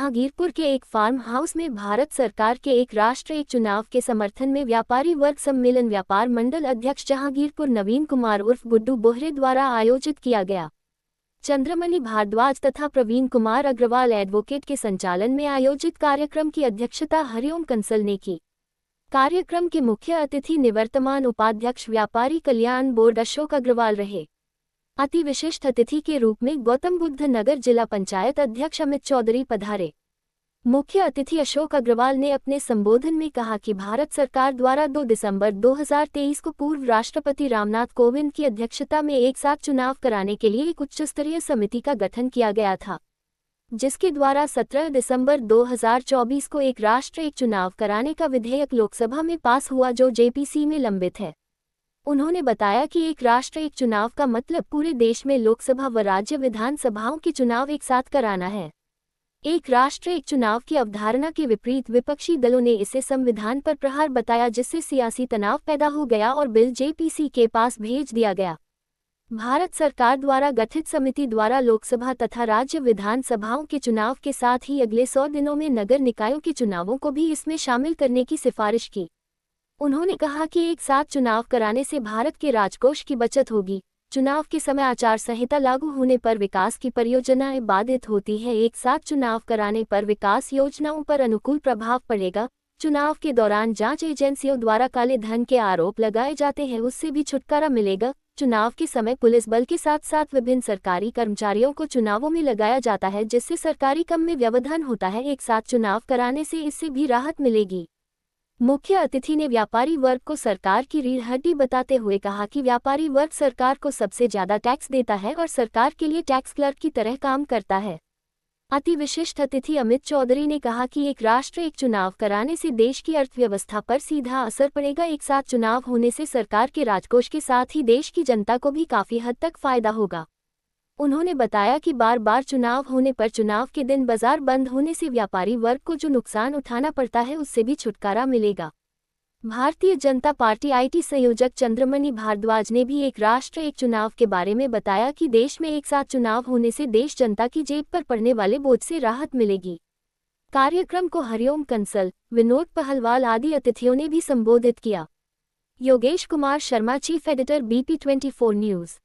जहांगीरपुर के एक farm house में भारत सरकार के एक राष्ट्र एक चुनाव के समर्थन में व्यापारी वर्ग सम्मेलन व्यापार मंडल अध्यक्ष जहांगीरपुर नवीन कुमार उर्फ गुड्डू बोहरे द्वारा आयोजित किया गया। चंद्रमणि भारद्वाज तथा प्रवीण कुमार अग्रवाल एडवोकेट के संचालन में आयोजित कार्यक्रम की अध्यक्षता हरिओम कंसल ने की। कार्यक्रम के मुख्य अतिथि निवर्तमान उपाध्यक्ष व्यापारी कल्याण बोर्ड अशोक अग्रवाल रहे। अति विशिष्ट अतिथि के रूप में गौतम बुद्ध नगर जिला पंचायत अध्यक्ष अमित चौधरी पधारे। मुख्य अतिथि अशोक अग्रवाल ने अपने संबोधन में कहा कि भारत सरकार द्वारा 2 दिसंबर 2023 को पूर्व राष्ट्रपति रामनाथ कोविंद की अध्यक्षता में एक साथ चुनाव कराने के लिए एक उच्च स्तरीय समिति का गठन किया गया था, जिसके द्वारा 17 दिसंबर 2024 को एक राष्ट्र एक चुनाव कराने का विधेयक लोकसभा में पास हुआ, जो जेपीसी में लंबित है। उन्होंने बताया कि एक राष्ट्र एक चुनाव का मतलब पूरे देश में लोकसभा व राज्य विधानसभाओं के चुनाव एक साथ कराना है। एक राष्ट्र एक चुनाव की अवधारणा के विपरीत विपक्षी दलों ने इसे संविधान पर प्रहार बताया, जिससे सियासी तनाव पैदा हो गया और बिल जेपीसी के पास भेज दिया गया। भारत सरकार द्वारा गठित समिति द्वारा लोकसभा तथा राज्य विधानसभाओं के चुनाव के साथ ही अगले 100 दिनों में नगर निकायों के चुनावों को भी इसमें शामिल करने की सिफारिश की। उन्होंने कहा कि एक साथ चुनाव कराने से भारत के राजकोष की बचत होगी। चुनाव के समय आचार संहिता लागू होने पर विकास की परियोजनाएं बाधित होती हैं। एक साथ चुनाव कराने पर विकास योजनाओं पर अनुकूल प्रभाव पड़ेगा। चुनाव के दौरान जांच एजेंसियों द्वारा काले धन के आरोप लगाए जाते हैं, उससे भी छुटकारा मिलेगा। चुनाव के समय पुलिस बल के साथ साथ विभिन्न सरकारी कर्मचारियों को चुनावों में लगाया जाता है, जिससे सरकारी काम में व्यवधान होता है। एक साथ चुनाव कराने से इससे भी राहत मिलेगी। मुख्य अतिथि ने व्यापारी वर्ग को सरकार की रीढ़ हड्डी बताते हुए कहा कि व्यापारी वर्ग सरकार को सबसे ज्यादा टैक्स देता है और सरकार के लिए टैक्स क्लर्क की तरह काम करता है। अति विशिष्ट अतिथि अमित चौधरी ने कहा कि एक राष्ट्र एक चुनाव कराने से देश की अर्थव्यवस्था पर सीधा असर पड़ेगा। एक साथ चुनाव होने से सरकार के राजकोष के साथ ही देश की जनता को भी काफी हद तक फायदा होगा। उन्होंने बताया कि बार बार चुनाव होने पर चुनाव के दिन बाजार बंद होने से व्यापारी वर्ग को जो नुकसान उठाना पड़ता है, उससे भी छुटकारा मिलेगा। भारतीय जनता पार्टी आईटी संयोजक चंद्रमणि भारद्वाज ने भी एक राष्ट्र एक चुनाव के बारे में बताया कि देश में एक साथ चुनाव होने से देश जनता की जेब पर पड़ने वाले बोझ से राहत मिलेगी। कार्यक्रम को हरिओम कंसल, विनोद पहलवाल आदि अतिथियों ने भी संबोधित किया। Yogesh Kumar Sharma, chief editor, BP24 news.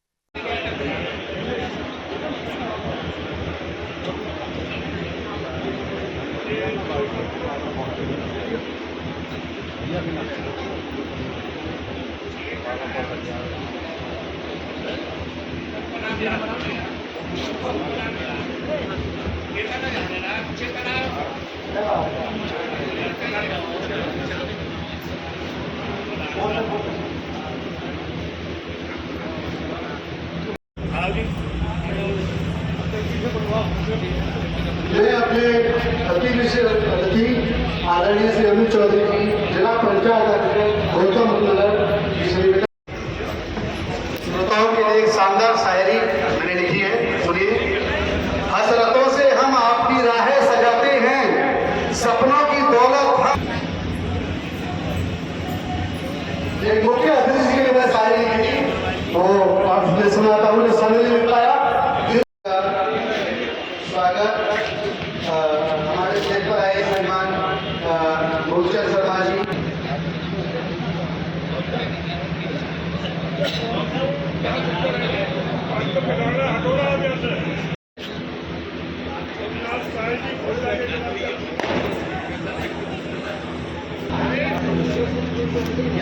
मैं अपने अति विशिष्ट अतिथि आदरणीय श्री अमित चौधरी जी, जिला पंचायत अध्यक्ष गौतम बुद्ध नगर श्रोताओं के लिए एक शानदार शायरी मैंने लिखी है, सुनिए। हसरतों से हम आपकी राहें सजाते हैं, सपनों की दौलत हम। एक मुख्य अतिथि के लिए मैं शायरी लिखी, वो आपने सुनाता हूँ, जो समय नहीं पाया। स्वागत हमारे स्टेज पर आए मेहमान भूषण शर्मा जी।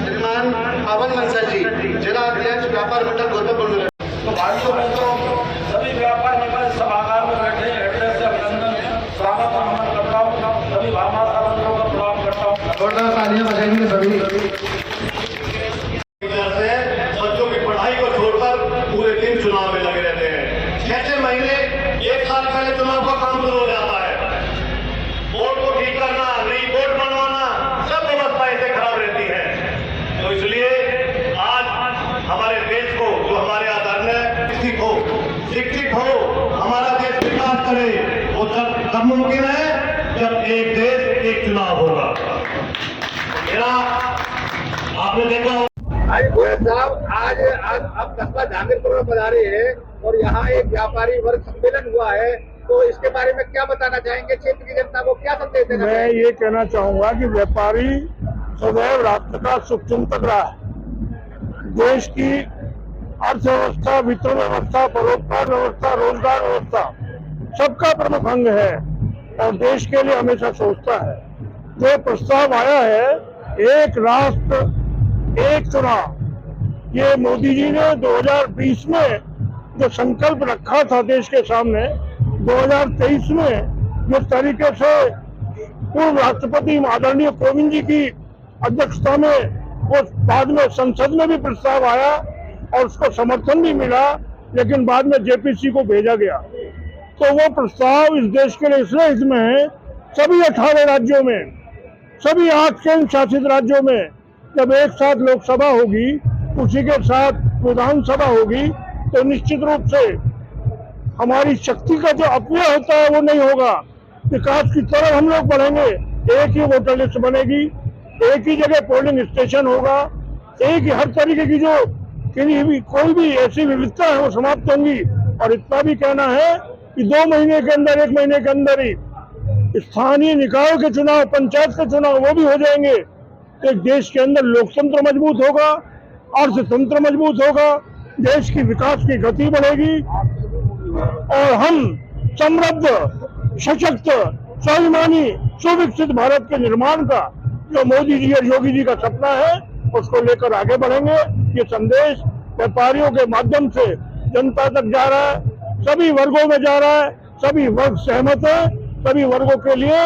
श्रीमान पवन मंसल जी, जिला अध्यक्ष व्यापार मंडल गौतम बुद्ध नगर। तो भाइयों बहनों, सभी व्यापार मंडल सभागार में बैठे हृदय से अभिनंदन, स्वागत और नमन करता हूँ। सभी भावना साधकों का प्रणाम करता हूँ। जोरदार तालियां बजाएंगे सभी। बच्चों की पढ़ाई को छोड़कर पूरे दिन चुनाव में लगे रहते हैं। 6 महीने, 1 साल पहले चुनाव का काम शुरू हो जाता है। बोर्ड को ठीक करना, नई बोर्ड बनवाना, सब व्यवस्था ऐसे खराब रहती है। तो इसलिए आज हमारे देश को, जो हमारे आदरणीय शिक्षित हो, हमारा देश विकास करे, वो तब मुमकिन है जब एक देश एक चुनाव होगा। मेरा आपने देखा साहब, आज अब कस्बा जहांगीरपुर में पधारे हैं और यहाँ एक व्यापारी वर्ग सम्मेलन हुआ है, तो इसके बारे में क्या बताना चाहेंगे, क्षेत्र की जनता को क्या संदेश देना मैं चाहेंगे? ये कहना चाहूंगा कि व्यापारी सदैव राष्ट्र का शुभचिंतक रहा है। देश की अर्थव्यवस्था, वित्तीय व्यवस्था, परोपकार व्यवस्था, रोजगार व्यवस्था सबका प्रमुख अंग है और देश के लिए हमेशा सोचता है। जो प्रस्ताव आया है, एक राष्ट्र एक चुनाव, ये मोदी जी ने 2020 में जो संकल्प रखा था देश के सामने, 2023 में जिस तरीके से पूर्व राष्ट्रपति आदरणीय कोविंद जी की अध्यक्षता में वो बाद में संसद में भी प्रस्ताव आया और उसको समर्थन भी मिला, लेकिन बाद में जेपीसी को भेजा गया। तो वो प्रस्ताव इस देश के लिए इसलिए इसमें है, सभी 18 राज्यों में, सभी 8 केंद्र शासित राज्यों में जब एक साथ लोकसभा होगी, उसी के साथ विधानसभा होगी, तो निश्चित रूप से हमारी शक्ति का जो अपव्यय होता है वो नहीं होगा। विकास की तरफ हम लोग बढ़ेंगे। एक ही वोटर लिस्ट बनेगी, एक ही जगह पोलिंग स्टेशन होगा, एक ही हर तरीके की जो कोई भी ऐसी विविधता है वो समाप्त होंगी। और इतना भी कहना है कि 2 महीने के अंदर, 1 महीने के अंदर ही स्थानीय निकायों के चुनाव, पंचायत के चुनाव वो भी हो जाएंगे। तो देश के अंदर लोकतंत्र मजबूत होगा, अर्थतंत्र मजबूत होगा, देश की विकास की गति बढ़ेगी और हम समृद्ध, सशक्त, स्वाभिमानी, सुविकसित भारत के निर्माण का जो मोदी जी और योगी जी का सपना है उसको लेकर आगे बढ़ेंगे। ये संदेश व्यापारियों के माध्यम से जनता तक जा रहा है, सभी वर्गों में जा रहा है, सभी वर्ग सहमत है। सभी वर्गों के लिए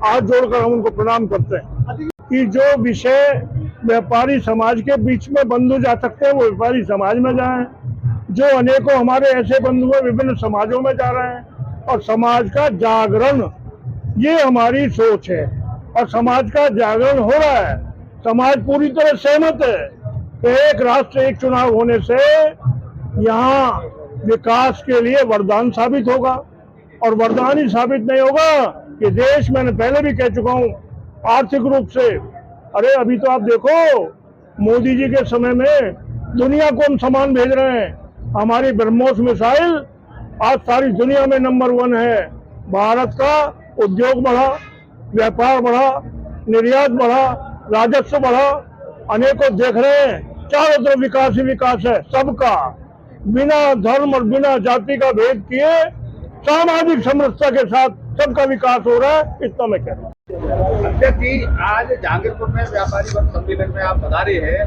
हाथ जोड़कर हम उनको प्रणाम करते हैं कि जो विषय व्यापारी समाज के बीच में बंधु जा सकते हैं वो व्यापारी समाज में जाएं। जो अनेकों हमारे ऐसे बंधु हैं विभिन्न समाजों में जा रहे हैं और समाज का जागरण, ये हमारी सोच है और समाज का जागरण हो रहा है। समाज पूरी तरह सहमत है कि एक राष्ट्र एक चुनाव होने से यहाँ विकास के लिए वरदान साबित होगा। और वरदान ही साबित नहीं होगा कि देश, मैंने पहले भी कह चुका हूँ, आर्थिक रूप से, अरे अभी तो आप देखो मोदी जी के समय में दुनिया को हम सामान भेज रहे हैं। हमारी ब्रह्मोस मिसाइल आज सारी दुनिया में नंबर 1 है। भारत का उद्योग बढ़ा, व्यापार बढ़ा, निर्यात बढ़ा, राजस्व बढ़ा, अनेकों देख रहे हैं चारों तरफ विकास ही विकास है सबका, बिना धर्म और बिना जाति का भेद किए सामाजिक समरसता के साथ सबका विकास हो रहा है। इतना मैं कह रहा हूँ। अध्यक्ष जी, आज जहांगीरपुर में व्यापारी वर्ग सम्मेलन में आप बता रहे हैं,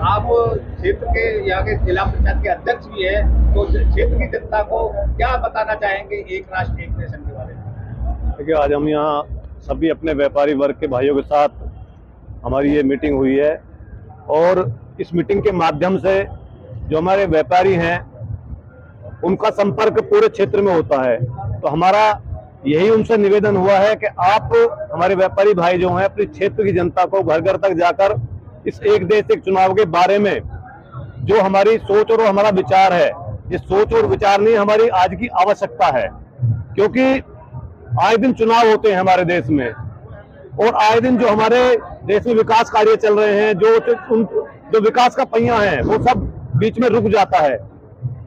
आप क्षेत्र के यहाँ के जिला पंचायत के अध्यक्ष भी है, तो क्षेत्र की जनता को क्या बताना चाहेंगे एक राष्ट्र एक नेशन के बारे में? देखिए, आज हम यहाँ सभी अपने व्यापारी वर्ग के भाइयों के साथ हमारी ये मीटिंग हुई है और इस मीटिंग के माध्यम से जो हमारे व्यापारी हैं उनका संपर्क पूरे क्षेत्र में होता है। तो हमारा यही उनसे निवेदन हुआ है कि आप हमारे व्यापारी भाई जो हैं अपने क्षेत्र की जनता को घर घर तक जाकर इस एक देश एक चुनाव के बारे में जो हमारी सोच और हमारा विचार है, ये सोच और विचार नहीं हमारी आज की आवश्यकता है, क्योंकि आए दिन चुनाव होते हैं हमारे देश में और आए दिन जो हमारे देश में विकास कार्य चल रहे हैं, जो विकास का पहिया है वो सब बीच में रुक जाता है।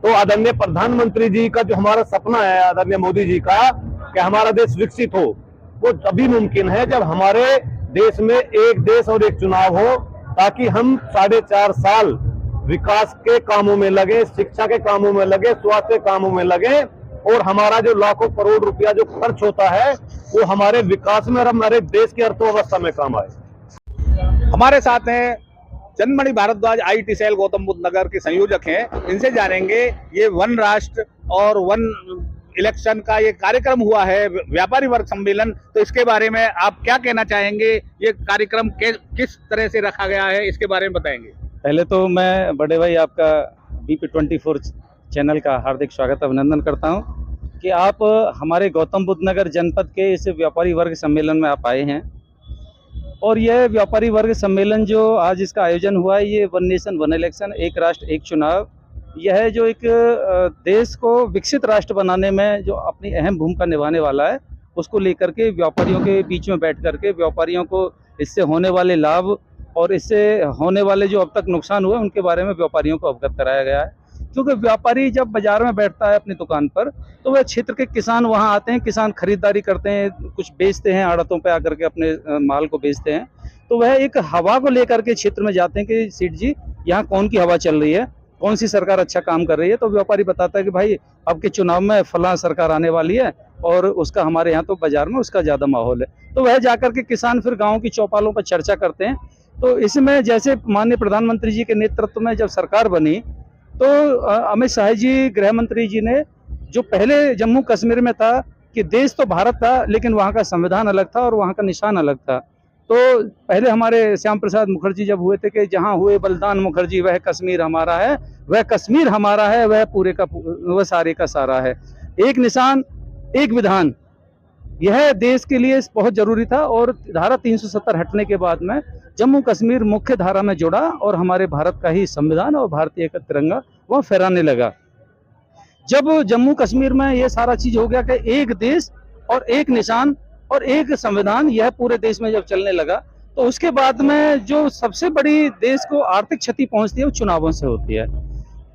तो आदरणीय प्रधानमंत्री जी का जो हमारा सपना है, आदरणीय मोदी जी का, कि हमारा देश विकसित हो, वो तभी मुमकिन है जब हमारे देश में एक देश और एक चुनाव हो, ताकि हम 4.5 साल विकास के कामों में लगे, शिक्षा के कामों में लगे, स्वास्थ्य के कामों में लगे और हमारा जो लाखों करोड़ रुपया जो खर्च होता है वो हमारे विकास में और हमारे देश की अर्थव्यवस्था में काम आए। हमारे साथ हैं चंद्रमणि भारद्वाज, IT सेल गौतम बुद्ध नगर के संयोजक हैं। इनसे जानेंगे ये वन राष्ट्र और वन इलेक्शन का ये कार्यक्रम हुआ है, व्यापारी वर्ग सम्मेलन, तो इसके बारे में आप क्या कहना चाहेंगे? ये कार्यक्रम किस तरह से रखा गया है, इसके बारे में बताएंगे। पहले तो मैं बड़े भाई आपका BP24 चैनल का हार्दिक स्वागत अभिनंदन करता हूं कि आप हमारे गौतम बुद्ध नगर जनपद के इस व्यापारी वर्ग सम्मेलन में आप आए हैं। और यह व्यापारी वर्ग सम्मेलन जो आज इसका आयोजन हुआ है, ये वन नेशन वन इलेक्शन, एक राष्ट्र एक चुनाव, यह जो एक देश को विकसित राष्ट्र बनाने में जो अपनी अहम भूमिका निभाने वाला है, उसको लेकर के व्यापारियों के बीच में बैठ करके व्यापारियों को इससे होने वाले लाभ और इससे होने वाले जो अब तक नुकसान हुए उनके बारे में व्यापारियों को अवगत कराया गया है। क्योंकि व्यापारी जब बाजार में बैठता है अपनी दुकान पर, तो वह क्षेत्र के किसान वहां आते हैं, किसान खरीदारी करते हैं, कुछ बेचते हैं, आड़तों पे आकर के अपने माल को बेचते हैं। तो वह एक हवा को लेकर के क्षेत्र में जाते हैं कि सेठ जी यहाँ कौन की हवा चल रही है, कौन सी सरकार अच्छा काम कर रही है। तो व्यापारी बताता है कि भाई अब के चुनाव में फलां सरकार आने वाली है और उसका हमारे यहाँ तो बाजार में उसका ज्यादा माहौल है। तो वह जाकर के किसान फिर गाँव की चौपालों पर चर्चा करते हैं। तो इसमें जैसे माननीय प्रधानमंत्री जी के नेतृत्व में जब सरकार बनी, तो अमित शाह जी गृह मंत्री जी ने, जो पहले जम्मू कश्मीर में था कि देश तो भारत था लेकिन वहाँ का संविधान अलग था और वहाँ का निशान अलग था। तो पहले हमारे श्याम प्रसाद मुखर्जी जब हुए थे कि जहाँ हुए बलिदान मुखर्जी वह कश्मीर हमारा है, वह कश्मीर हमारा है, वह पूरे का वह सारे का सारा है। एक निशान एक विधान, यह देश के लिए बहुत जरूरी था। और धारा 370 हटने के बाद में जम्मू कश्मीर मुख्य धारा में जुड़ा और हमारे भारत का ही संविधान और भारतीय का तिरंगा वह फहराने लगा। जब जम्मू कश्मीर में यह सारा चीज हो गया कि एक देश और एक निशान और एक संविधान, यह पूरे देश में जब चलने लगा, तो उसके बाद में जो सबसे बड़ी देश को आर्थिक क्षति पहुंचती है वो चुनावों से होती है।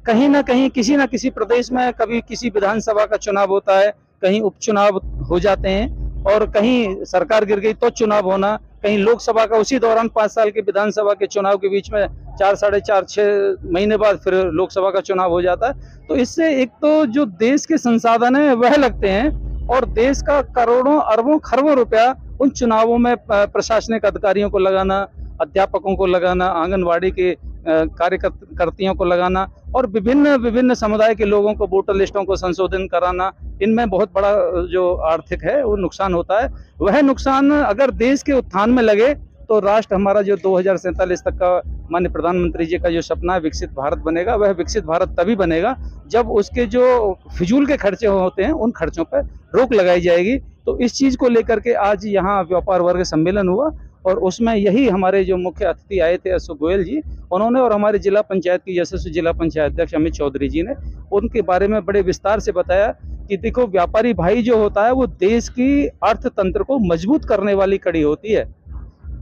कहीं ना कहीं किसी ना किसी प्रदेश में कभी किसी विधानसभा का चुनाव होता है, कहीं उपचुनाव हो जाते हैं, और कहीं सरकार गिर गई तो चुनाव होना, कहीं लोकसभा का उसी दौरान 5 साल के विधानसभा के चुनाव के बीच में 4, 4.5, 6 महीने बाद फिर लोकसभा का चुनाव हो जाता है। तो इससे एक तो जो देश के संसाधन है वह लगते हैं और देश का करोड़ों अरबों खरबों रुपया उन चुनावों में प्रशासनिक अधिकारियों को लगाना, अध्यापकों को लगाना, आंगनवाड़ी के कार्यकर्तियों को लगाना और विभिन्न समुदाय के लोगों को वोटर लिस्टों को संशोधन कराना, इनमें बहुत बड़ा जो आर्थिक है वो नुकसान होता है। वह नुकसान अगर देश के उत्थान में लगे तो राष्ट्र हमारा जो 2047 तक का माननीय प्रधानमंत्री जी का जो सपना है विकसित भारत बनेगा, वह विकसित भारत तभी बनेगा जब उसके जो फिजूल के खर्चे होते हैं उन खर्चों पर रोक लगाई जाएगी। तो इस चीज को लेकर के आज यहाँ व्यापार वर्ग सम्मेलन हुआ और उसमें यही हमारे जो मुख्य अतिथि आए थे अशोक गोयल जी, उन्होंने और हमारे जिला पंचायत की यशस्वी जिला पंचायत अध्यक्ष अमित चौधरी जी ने उनके बारे में बड़े विस्तार से बताया कि देखो व्यापारी भाई जो होता है वो देश की अर्थतंत्र को मजबूत करने वाली कड़ी होती है।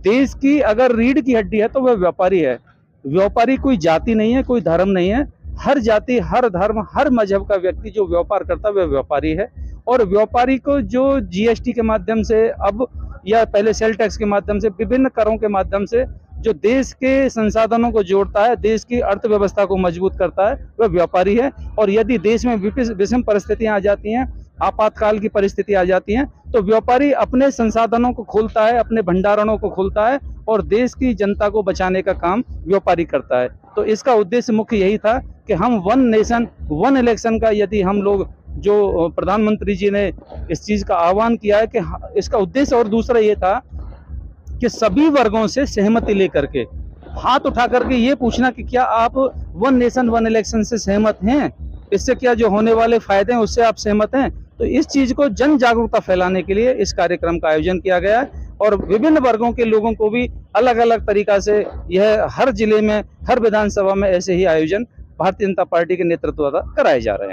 देश की अगर रीढ़ की हड्डी है तो वह व्यापारी है। व्यापारी कोई जाति नहीं है, कोई धर्म नहीं है। हर जाति, हर धर्म, हर मजहब का व्यक्ति जो व्यापार करता है वह व्यापारी है। और व्यापारी को जो जीएसटी के माध्यम से अब या पहले सेल टैक्स के माध्यम से विभिन्न करों के माध्यम से जो देश के संसाधनों को जोड़ता है, देश की अर्थव्यवस्था को मजबूत करता है, वह व्यापारी है। और यदि देश में विषम परिस्थितियां आ जाती हैं, आपातकाल की परिस्थिति आ जाती हैं, तो व्यापारी अपने संसाधनों को खोलता है, अपने भंडारणों को खोलता है और देश की जनता को बचाने का काम व्यापारी करता है। तो इसका उद्देश्य मुख्य यही था कि हम वन नेशन वन इलेक्शन का, यदि हम लोग जो प्रधानमंत्री जी ने इस चीज का आह्वान किया है कि इसका उद्देश्य और दूसरा ये था कि सभी वर्गों से सहमति लेकर के हाथ उठा करके ये पूछना कि क्या आप वन नेशन वन इलेक्शन से सहमत हैं, इससे क्या जो होने वाले फायदे हैं उससे आप सहमत हैं। तो इस चीज को जन जागरूकता फैलाने के लिए इस कार्यक्रम का आयोजन किया गया है और विभिन्न वर्गों के लोगों को भी अलग अलग तरीका से यह हर जिले में, हर विधानसभा में ऐसे ही आयोजन भारतीय जनता पार्टी के नेतृत्व द्वारा कराए जा रहे हैं।